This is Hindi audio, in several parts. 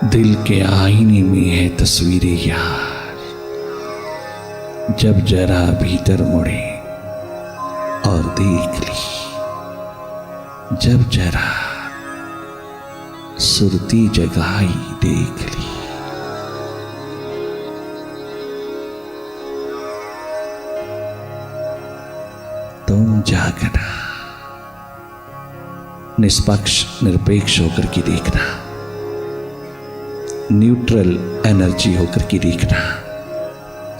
दिल के आईने में है तस्वीरें यार, जब जरा भीतर मुड़े और देख ली, जब जरा सुरती जगाई देख ली। तुम जागना, निष्पक्ष निरपेक्ष होकर के देखना, न्यूट्रल एनर्जी होकर के देखना,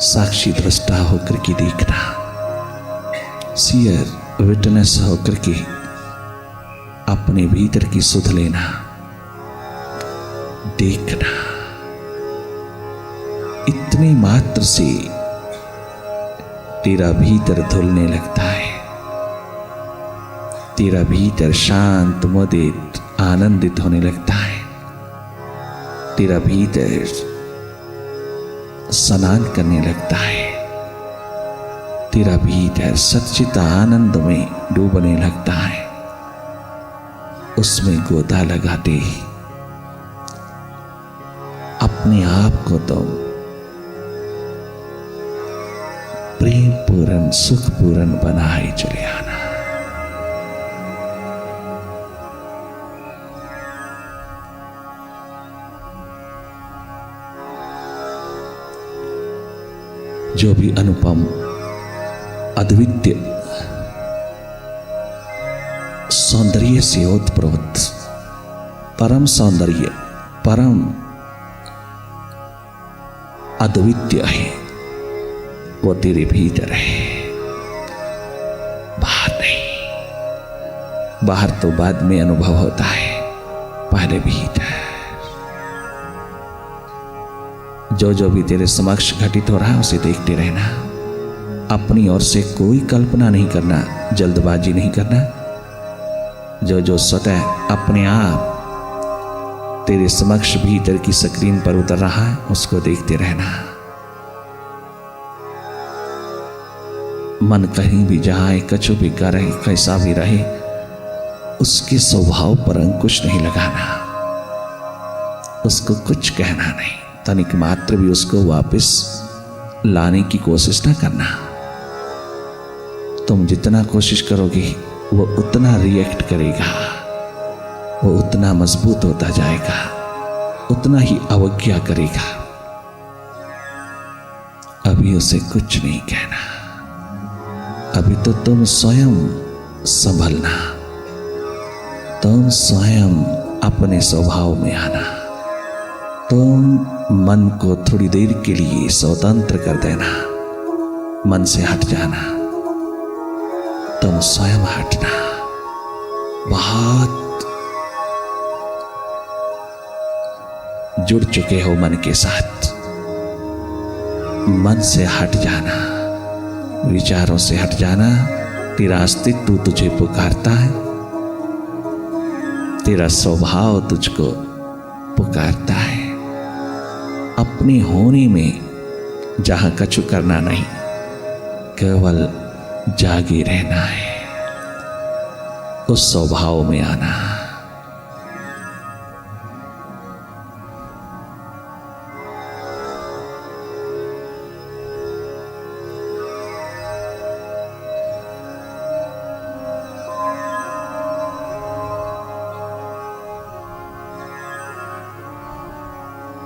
साक्षी दृष्टा होकर के देखना, सीयर विटनेस होकर के अपने भीतर की सुध लेना, देखना। इतने मात्र से तेरा भीतर धुलने लगता है, तेरा भीतर शांत मुदित आनंदित होने लगता है, तेरा भीतर स्नान करने लगता है, तेरा भीतर सच्चित आनंद में डूबने लगता है। उसमें गोता लगाते अपने आप को तुम प्रेम पूर्ण सुख पूर्ण बनाए चले आना। जो भी अनुपम अद्वितीय सौंदर्य से ओतप्रोत परम सौंदर्य परम अद्वितीय है, वो तेरे भीतर है, बाहर नहीं। बाहर तो बाद में अनुभव होता है, पहले भीतर। जो जो भी तेरे समक्ष घटित हो रहा है उसे देखते रहना, अपनी ओर से कोई कल्पना नहीं करना, जल्दबाजी नहीं करना। जो जो स्वतः अपने आप तेरे समक्ष भीतर की स्क्रीन पर उतर रहा है उसको देखते रहना। मन कहीं भी जाए, कछु भी करे, कैसा भी रहे, उसके स्वभाव पर अंकुश नहीं लगाना, उसको कुछ कहना नहीं, तनिक मात्र भी उसको वापस लाने की कोशिश ना करना। तुम जितना कोशिश करोगे वो उतना रिएक्ट करेगा, वो उतना मजबूत होता जाएगा, उतना ही अवज्ञा करेगा। अभी उसे कुछ नहीं कहना, अभी तो तुम स्वयं संभलना, तुम स्वयं अपने स्वभाव में आना, तुम मन को थोड़ी देर के लिए स्वतंत्र कर देना, मन से हट जाना, तुम स्वयं हटना। बहुत जुड़ चुके हो मन के साथ, मन से हट जाना, विचारों से हट जाना। तेरा अस्तित्व तुझे पुकारता है, तेरा स्वभाव तुझको पुकारता है। अपने होने में जहां कछु करना नहीं, केवल जागे रहना है, उस स्वभाव में आना।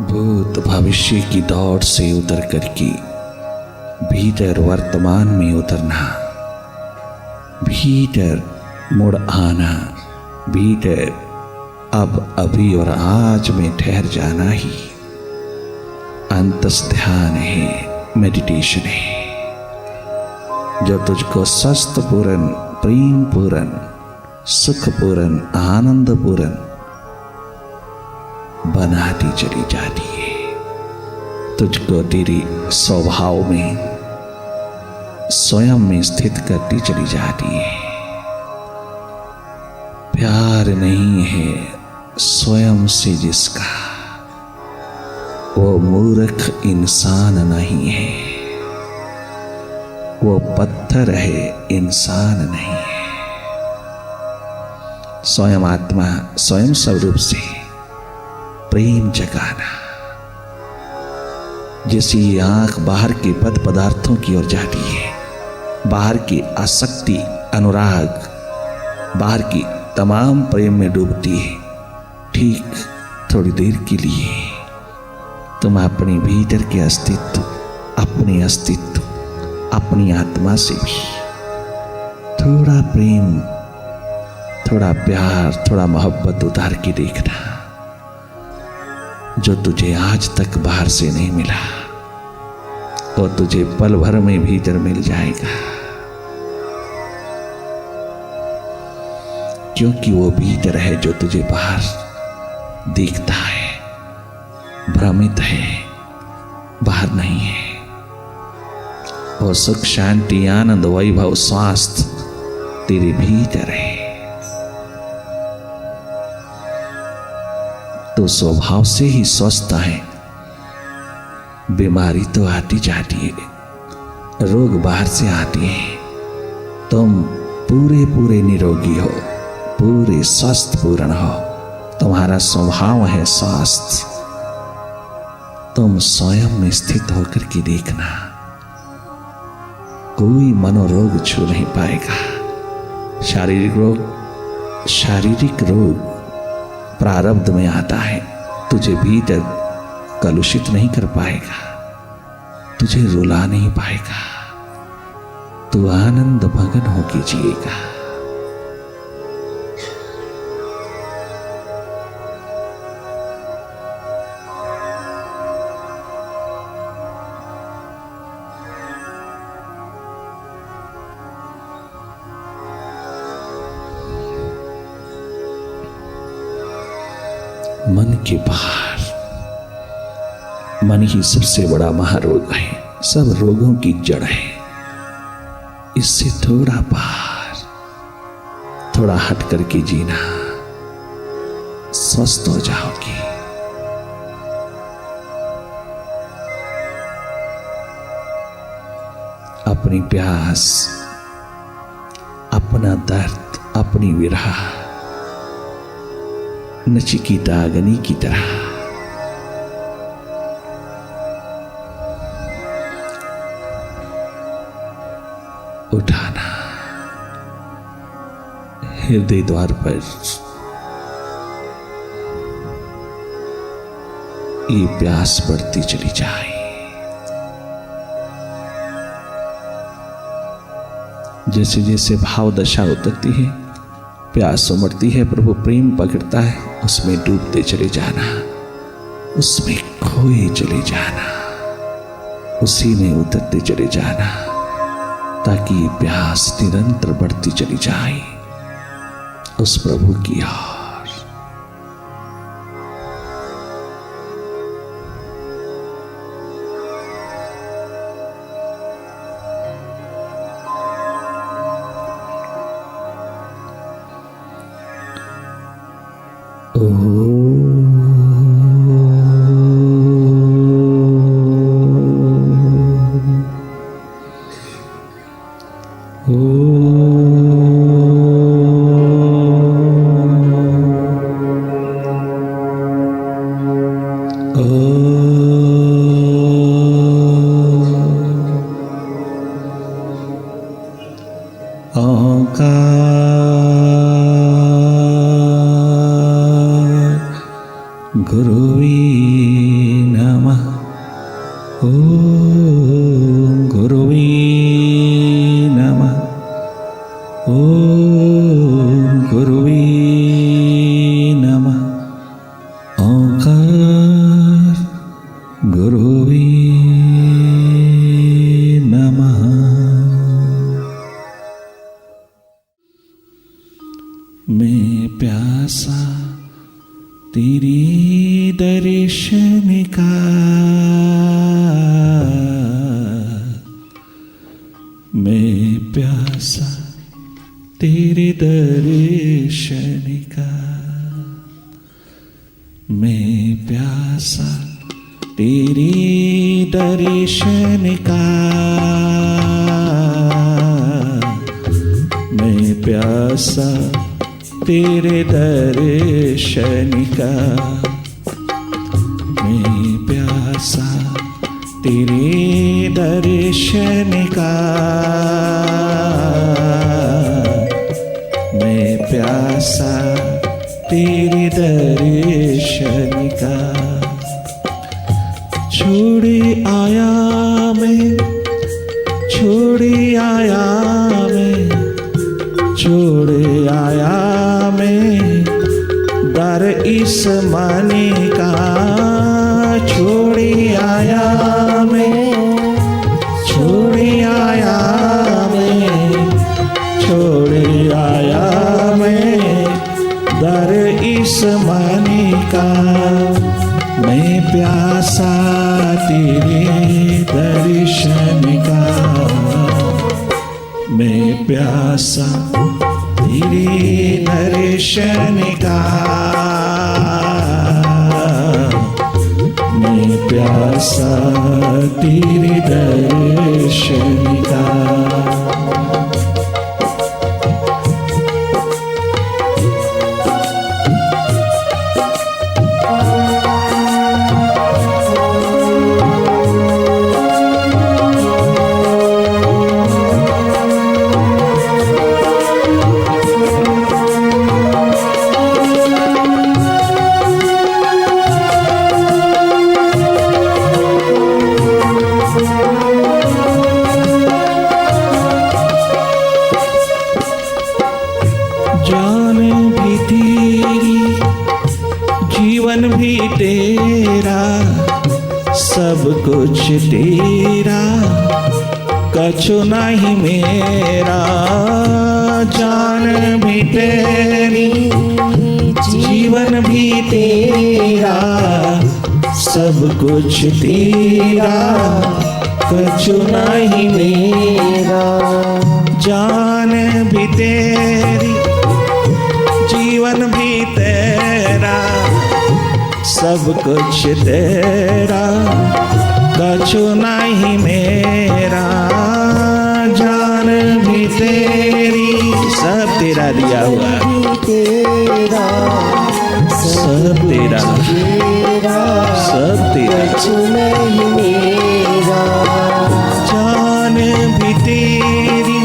भूत भविष्य की दौड़ से उतर करके भीतर वर्तमान में उतरना, भीतर मुड़ आना, भीतर अब अभी और आज में ठहर जाना ही अंतस ध्यान है, मेडिटेशन है, जो तुझको स्वस्थ पूर्ण, प्रेम पूर्ण, सुख पूर्ण, आनंद पूर्ण बनाती चली जाती है। तुझको तेरे स्वभाव में स्वयं में स्थित करती चली जाती है। प्यार नहीं है स्वयं से जिसका, वो मूर्ख इंसान नहीं है, वो पत्थर है, इंसान नहीं है। स्वयं आत्मा स्वयं स्वरूप से प्रेम जगाना। जैसे ये आंख बाहर के पद पदार्थों की ओर जाती है, बाहर की आसक्ति, अनुराग, बाहर की तमाम प्रेम में डूबती है, ठीक थोड़ी देर के लिए तुम अपने भीतर के अस्तित्व, अपने अस्तित्व, अपनी आत्मा से भी थोड़ा प्रेम, थोड़ा प्यार, थोड़ा मोहब्बत उतार के देखना, जो तुझे आज तक बाहर से नहीं मिला वो तुझे पल भर में भीतर मिल जाएगा। क्योंकि वो भीतर है जो तुझे बाहर दिखता है, भ्रमित है, बाहर नहीं है। वो सुख, शांति, आनंद, वैभव, स्वास्थ्य तेरे भीतर है। तो स्वभाव से ही स्वस्थ है। बीमारी तो आती जाती है, रोग बाहर से आते हैं, तुम पूरे पूरे निरोगी हो, पूरे स्वस्थ पूर्ण हो। तुम्हारा स्वभाव है स्वास्थ्य। तुम स्वयं में स्थित होकर के देखना, कोई मनोरोग छू नहीं पाएगा। शारीरिक रोग प्रारब्ध में आता है, तुझे भीतर कलुषित नहीं कर पाएगा, तुझे रुला नहीं पाएगा। तू आनंद मगन होके जिएगा। मन के बाहर, मन ही सबसे बड़ा महारोग है, सब रोगों की जड़ है। इससे थोड़ा बाहर, थोड़ा हट करके जीना, स्वस्थ हो जाओगे। अपनी प्यास, अपना दर्द, अपनी विरह नचिकेता अग्नि की तरह उठाना। हृदय द्वार पर ये प्यास बढ़ती चली जाए। जैसे जैसे भाव दशा उतरती है, प्यास उमड़ती है, प्रभु प्रेम पकड़ता है, उसमें डूबते चले जाना, उसमें खोए चले जाना, उसी में उतरते चले जाना, ताकि ये प्यास निरंतर बढ़ती चली जाए उस प्रभु की ओर। गुरुवे नमः। ओम गुरुवे नमः। ओम गुरुवे नमः। ओंकार गुरुवे नमः। मैं प्यासा तेरे दर्शन का, मैं प्यासा तेरे दर्शन का, मैं प्यासा तेरे दर्शन का, मैं प्यासा तेरे दर्शन का। मैं प्यासा तेरे दर्शन का, मैं प्यासा तेरे दर्शन का। छोड़े आया मैं, छोड़े आया मैं, छोड़े आया मैं दर इस माने का। छोड़े आया मैं, छोड़े आया मैं, छोड़े आया मैं दर इस माने का। मैं प्यासा तेरे दर्शन का, मैं प्यासा तेरे दर्शन का, मैं प्यासा तेरे दर्शन का। जान भी तेरी, जीवन भी तेरा, सब कुछ तेरा, कछु नहीं मेरा। जान भी तेरी, जीवन भी तेरा, सब कुछ तेरा, कछु नहीं मेरा। जान भी तेरी, जीवन भी तेरा, सब कुछ तेरा, कछु नहीं मेरा। जान भी तेरी, सब तेरा दिया हुआ, सब तेरा, सब तेरा। जान भी तेरी,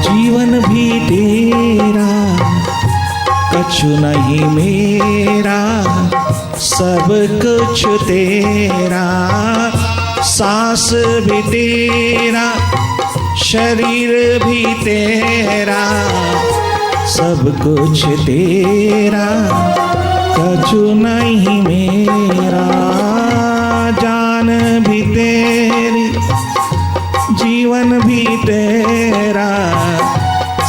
जीवन भी तेरा, कछु नहीं मेरा, सब कुछ तेरा। सांस भी तेरा, शरीर भी तेरा, सब कुछ तेरा, कछु नहीं मेरा। जान भी तेरी, जीवन भी तेरा,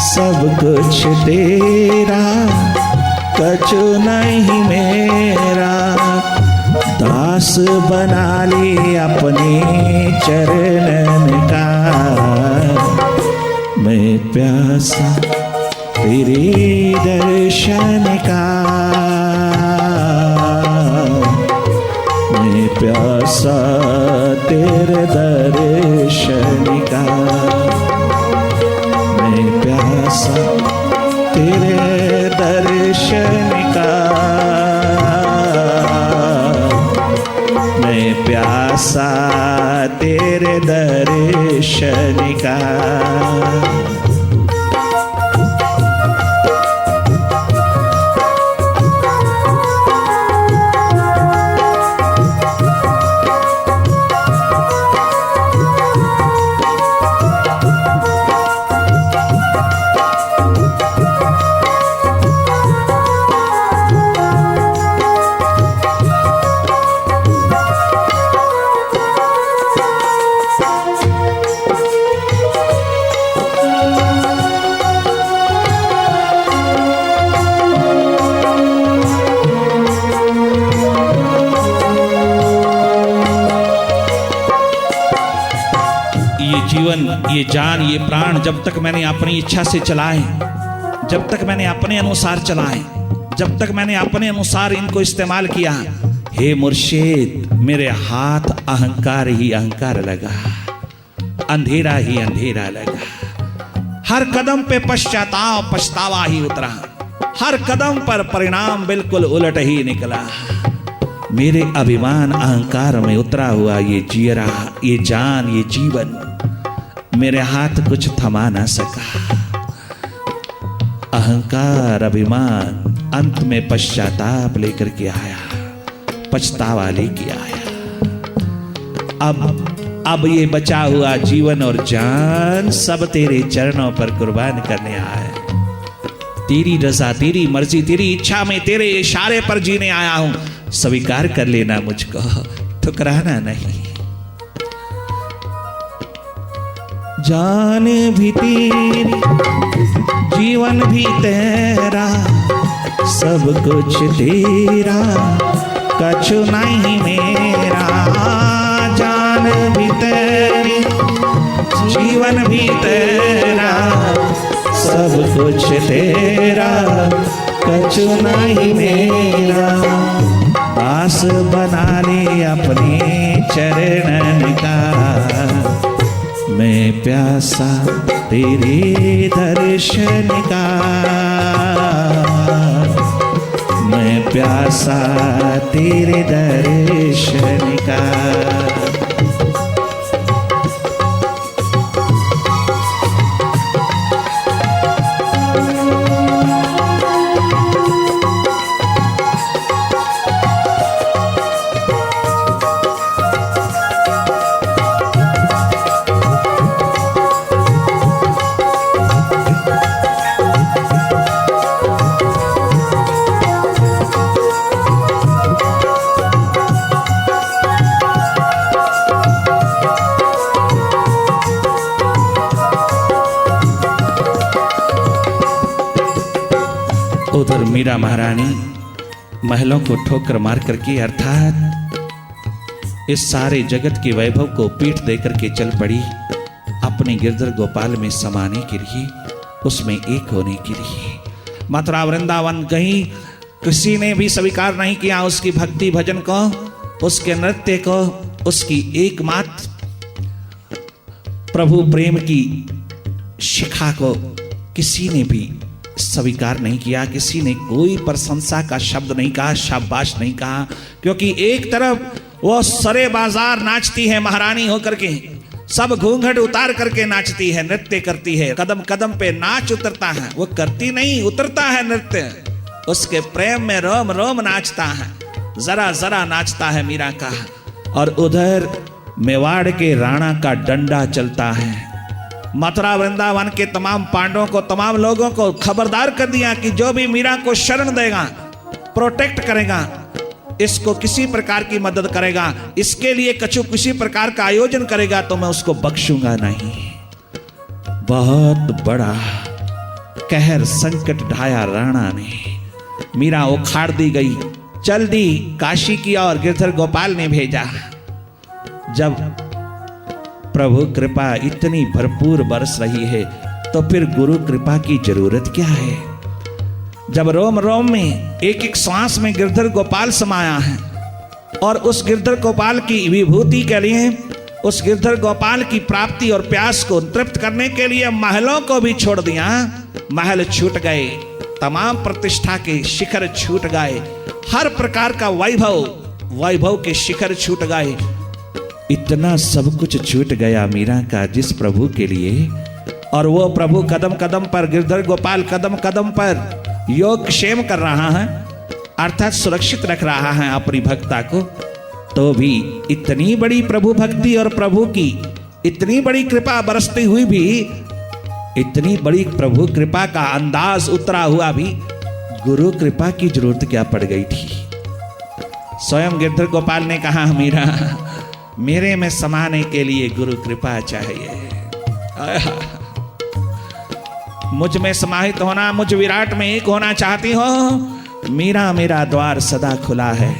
सब कुछ तेरा, कछु नहीं मेरा। दास बना ले अपने चरणन का, मैं प्यासा तेरे दर्शन का, मैं प्यासा तेरे दर्शन का, मैं प्यासा तेरे दर्शन का, मैं प्यासा तेरे दर्शन का। जीवन, ये जान, ये प्राण जब तक मैंने अपनी इच्छा से चलाए, जब तक मैंने अपने अनुसार चलाए, जब तक मैंने अपने अनुसार इनको इस्तेमाल किया, हे मुर्शिद मेरे हाथ अहंकार ही अहंकार लगा, अंधेरा ही अंधेरा लगा। हर कदम पे पश्चाताप पछतावा ही उतरा, हर कदम पर परिणाम बिल्कुल उलट ही निकला। मेरे अभिमान अहंकार में उतरा हुआ ये जियरा, ये जान, ये जीवन मेरे हाथ कुछ थमा ना सका। अहंकार अभिमान अंत में पश्चाताप लेकर के आया, पछतावा लेके आया। अब ये बचा हुआ जीवन और जान सब तेरे चरणों पर कुर्बान करने आया है। तेरी रजा, तेरी मर्जी, तेरी इच्छा में तेरे इशारे पर जीने आया हूं। स्वीकार कर लेना मुझको, ठुकराना नहीं। जान भी तेरी, जीवन भी तेरा, सब कुछ तेरा, कछु नहीं मेरा। जान भी तेरी, जीवन भी तेरा, सब कुछ तेरा, कछु नहीं मेरा। दास बना ले अपने चरणन का, मैं प्यासा तेरे दर्शन का, मैं प्यासा तेरे दर्शन का। उधर मीरा महारानी महलों को ठोकर मार करके अर्थात इस सारे जगत के वैभव को पीठ देकर के चल पड़ी अपने गिरधर गोपाल में समाने के लिए, उसमें एक होने के लिए। मथुरा वृंदावन कहीं किसी ने भी स्वीकार नहीं किया उसकी भक्ति भजन को, उसके नृत्य को, उसकी एकमात्र प्रभु प्रेम की शिखा को किसी ने भी स्वीकार नहीं किया। किसी ने कोई प्रशंसा का शब्द नहीं कहा, शाबाश नहीं कहा, क्योंकि एक तरफ वो सरे बाजार नाचती है महारानी होकर के, सब घूंघट उतार करके नाचती है, नृत्य करती है, कदम कदम पे नाच उतरता है। वो करती नहीं, उतरता है नृत्य, उसके प्रेम में रोम रोम नाचता है, जरा जरा नाचता है मीरा का। और उधर मेवाड़ के राणा का डंडा चलता है। मथुरा वृंदावन के तमाम पांडवों को, तमाम लोगों को खबरदार कर दिया कि जो भी मीरा को शरण देगा, प्रोटेक्ट करेगा, इसको किसी प्रकार की मदद करेगा, इसके लिए किसी प्रकार का आयोजन करेगा, तो मैं उसको बख्शूंगा नहीं। बहुत बड़ा कहर संकट ढाया राणा ने। मीरा उखाड़ दी गई, चल दी काशी की और गिरधर गोपाल ने भेजा। जब प्रभु कृपा इतनी भरपूर बरस रही है तो फिर गुरु कृपा की जरूरत क्या है? जब रोम रोम में एक एक सांस में गिरधर गोपाल समाया है और उस गिरधर गोपाल की विभूति के लिए, उस गिरधर गोपाल की प्राप्ति और प्यास को तृप्त करने के लिए महलों को भी छोड़ दिया। महल छूट गए, तमाम प्रतिष्ठा के शिखर छूट गए, हर प्रकार का वैभव के शिखर छूट गए। इतना सब कुछ छूट गया मीरा का जिस प्रभु के लिए, और वो प्रभु कदम कदम पर, गिरधर गोपाल कदम कदम पर योग क्षेम कर रहा है, अर्थात सुरक्षित रख रहा है अपनी भक्ता को। तो भी इतनी बड़ी प्रभु भक्ति और प्रभु की इतनी बड़ी कृपा बरसती हुई भी, इतनी बड़ी प्रभु कृपा का अंदाज उतरा हुआ भी, गुरु कृपा की जरूरत क्या पड़ गई थी? स्वयं गिरधर गोपाल ने कहा, मीरा मेरे में समाने के लिए गुरु कृपा चाहिए। मुझ में समाहित होना, मुझ विराट में एक होना चाहती हो? मीरा मेरा द्वार सदा खुला है,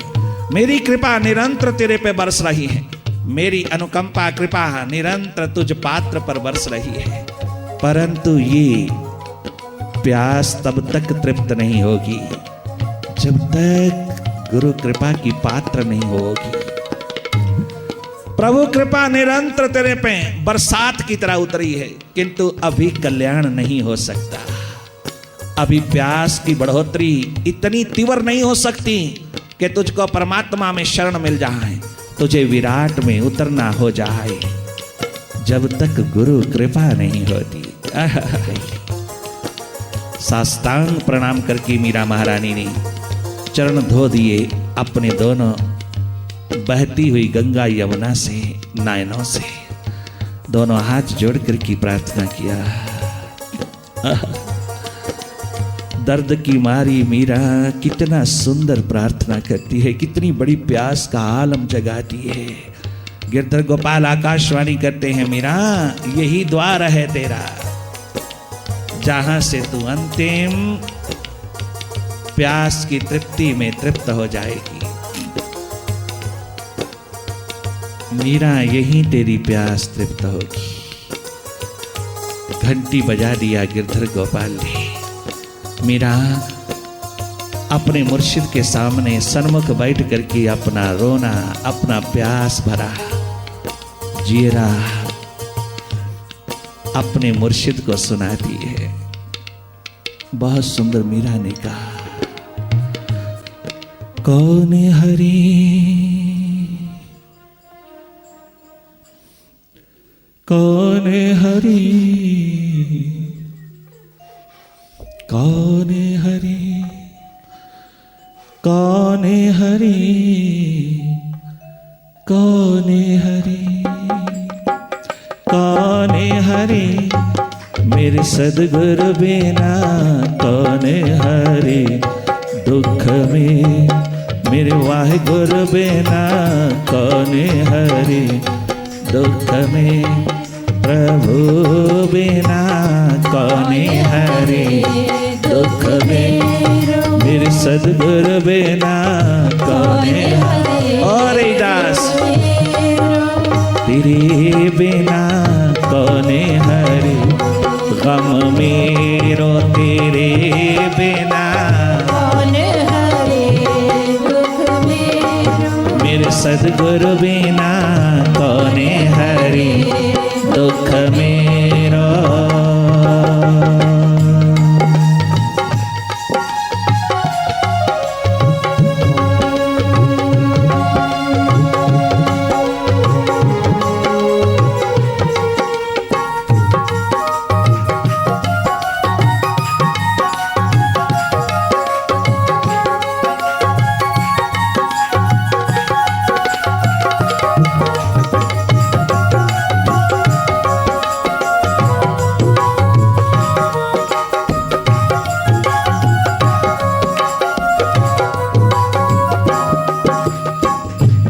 मेरी कृपा निरंतर तेरे पे बरस रही है, मेरी अनुकंपा कृपा निरंतर तुझ पात्र पर बरस रही है। परंतु ये प्यास तब तक तृप्त नहीं होगी जब तक गुरु कृपा की पात्र नहीं होगी। प्रभु कृपा निरंतर तेरे पे बरसात की तरह उतरी है, किंतु अभी कल्याण नहीं हो सकता। अभी प्यास की बढ़ोतरी इतनी तीव्र नहीं हो सकती कि तुझको परमात्मा में शरण मिल जाए, तुझे विराट में उतरना हो जाए, जब तक गुरु कृपा नहीं होती। साष्टांग प्रणाम करके मीरा महारानी ने चरण धो दिए अपने दोनों बहती हुई गंगा यमुना से नयनों से, दोनों हाथ जोड़ करके प्रार्थना किया। दर्द की मारी मीरा कितना सुंदर प्रार्थना करती है, कितनी बड़ी प्यास का आलम जगाती है। गिरधर गोपाल आकाशवाणी करते हैं, मीरा यही द्वार है तेरा, जहां से तू अंतिम प्यास की तृप्ति में तृप्त हो जाएगी। मीरा यही तेरी प्यास तृप्त होगी। घंटी बजा दिया गिरधर गोपाल ने। मीरा अपने मुर्शिद के सामने सन्मुख बैठ करके अपना रोना, अपना प्यास भरा जीरा अपने मुर्शिद को सुनाती है। बहुत सुंदर मीरा ने कहा, कौन हरि कौन हरि कौन हरि कौन हरि कौन हरि कौन हरि मेरे सदगुरु बिना कौन हरि, दुख में मेरे वाहिगुरु बिना कौन हरि, दुख में प्रभु बिना कौन हरि, दुख में मेरे सदगुरु बिना कौन हरि। और दास तेरे बिना कौन हरि, गम मेरो तेरे बिना कौन हरि, दुख मेरो मेरे सदगुरु बिना कौन हरि, दुख मेरो।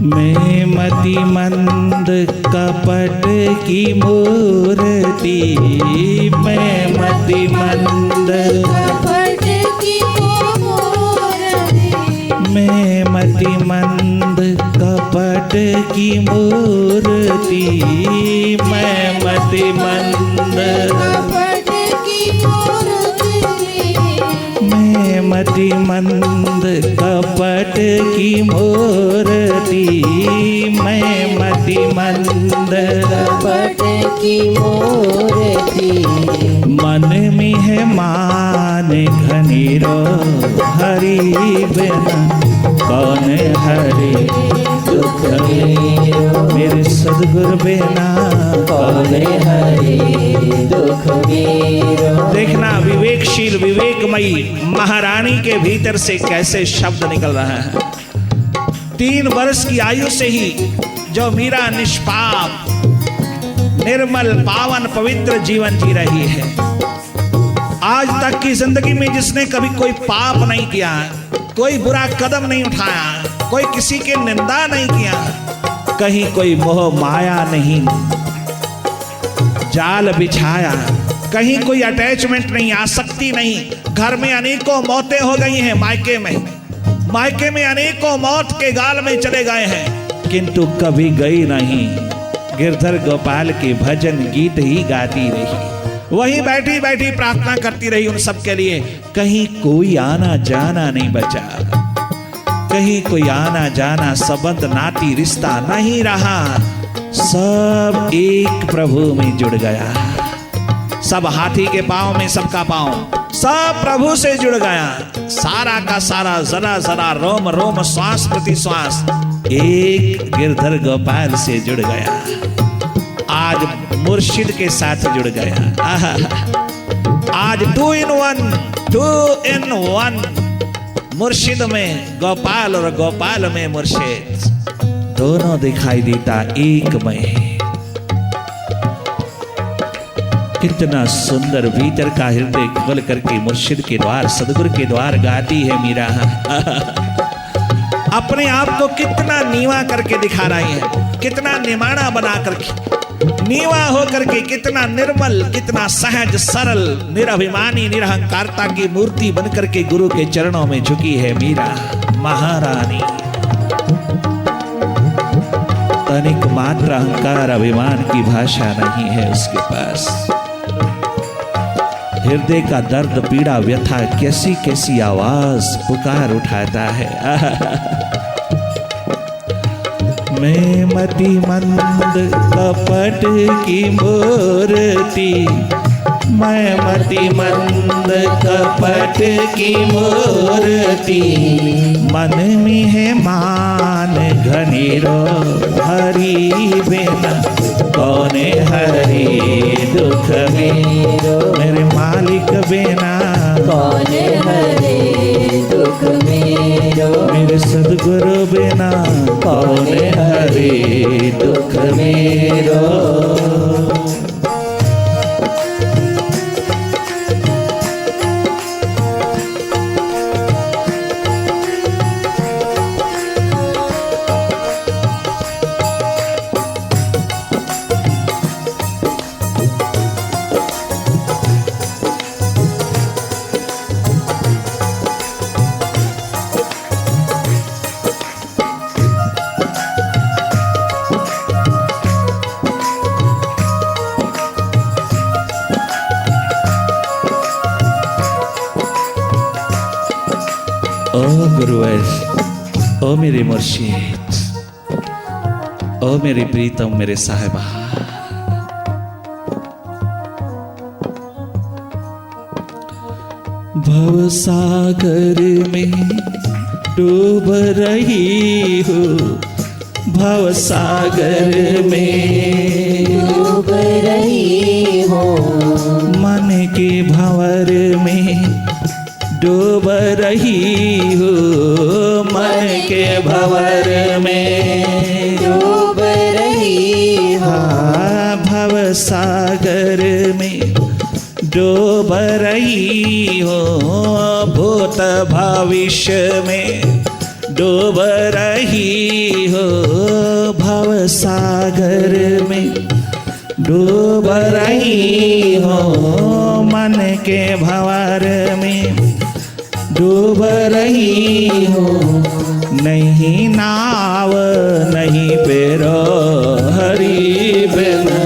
मैं मतिमंद कपट की मूर्ति, मैं मतिमंद कपट की मूर्ति, मैं मतिमंद कपट की मूर्ति, मैं मतिमंद कपट की मूर्ति, मैं मतिमंद कपट की मूर्ति, मैं मतिमंद कपट की मूर्ति, मन में है मान घनेरो हरि बिना कौन हरि, दुख मेरो मेरे सदगुरु बिना कौन हरि, दुख मेरो। देखना विवेकशील विवेकमयी महारानी के भीतर से कैसे शब्द निकल रहा है। 3 वर्ष की आयु से ही जो मीरा निष्पाप निर्मल पावन पवित्र जीवन जी रही है, आज तक की जिंदगी में जिसने कभी कोई पाप नहीं किया, कोई बुरा कदम नहीं उठाया, कोई किसी की निंदा नहीं किया, कहीं कोई मोह माया नहीं जाल बिछाया, कहीं कोई अटैचमेंट नहीं, आसक्ति नहीं। घर में अनेकों मौतें हो गई हैं, मायके में अनेकों मौत के गाल में चले गए हैं, किंतु कभी गई नहीं। गिरधर गोपाल के भजन गीत ही गाती रही, वहीं बैठी बैठी प्रार्थना करती रही उन सब के लिए। कहीं कोई आना जाना नहीं बचा, कहीं कोई आना जाना संबंध नाती रिश्ता नहीं रहा, सब एक प्रभु में जुड़ गया, सब हाथी के पांव में सबका पांव, सब प्रभु से जुड़ गया। सारा का सारा, जरा जरा, रोम रोम, श्वास प्रति श्वास एक गिरधर गोपाल से जुड़ गया। आज मुर्शिद के साथ जुड़ गया। आज 2 in 1, 2 in 1, मुर्शिद में गोपाल और गोपाल में मुर्शिद, दोनों दिखाई देता एक में। कितना सुंदर भीतर का हृदय खोल करके मुर्शिद के द्वार, सदगुरु के द्वार गाती है मीरा। अपने आप को कितना नीवा करके दिखा रही है, कितना निमाना बना करके, नीवा हो करके, कितना निर्मल, कितना सहज सरल, निरभिमानी, निरहंकारता की मूर्ति बन करके गुरु के चरणों में झुकी है मीरा महारानी। तनिक मात्र अहंकार अभिमान की भाषा नहीं है उसके पास। हृदय का दर्द, पीड़ा, व्यथा कैसी कैसी आवाज पुकार उठाता है। मैं मति मंद कपट की मूर्ति, मैं मति मंद कपट की मूर्ति, मन में है मान घनेरो, हरि बिना कौने हरि दुख मेरो, मेरे मालिक बिना कौने हरि दुख मेरो, मेरे सदगुरु बिना कौने हरि दुख मेरो। ओ गुरुवर, ओ मेरे मुर्शिद, ओ मेरे प्रीतम, मेरे साहिबा, भव सागर में डूब रही हो, भव सागर में डूब रही हो, मन के भंवर में डूब रही हो, मन के भंवर में डूब रही हो, भव सागर में डूब रही हो, भूत भविष्य में डूब रही हो, भव सागर में डूब रही हो, मन के भंवर में डूब रही हो। नहीं नाव नहीं पेरो, हरि बिना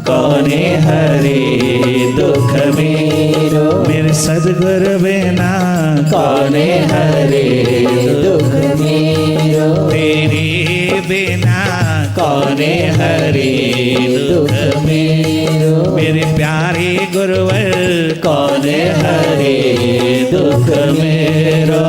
कौने हरि दुख मेरो, मेरे सदगुरु बिना कौने हरि दुख मेरो, तेरे बिना कौने हरि दुख मेरो, मेरे प्यारे गुरुवर कौने हरि दुख मेरो।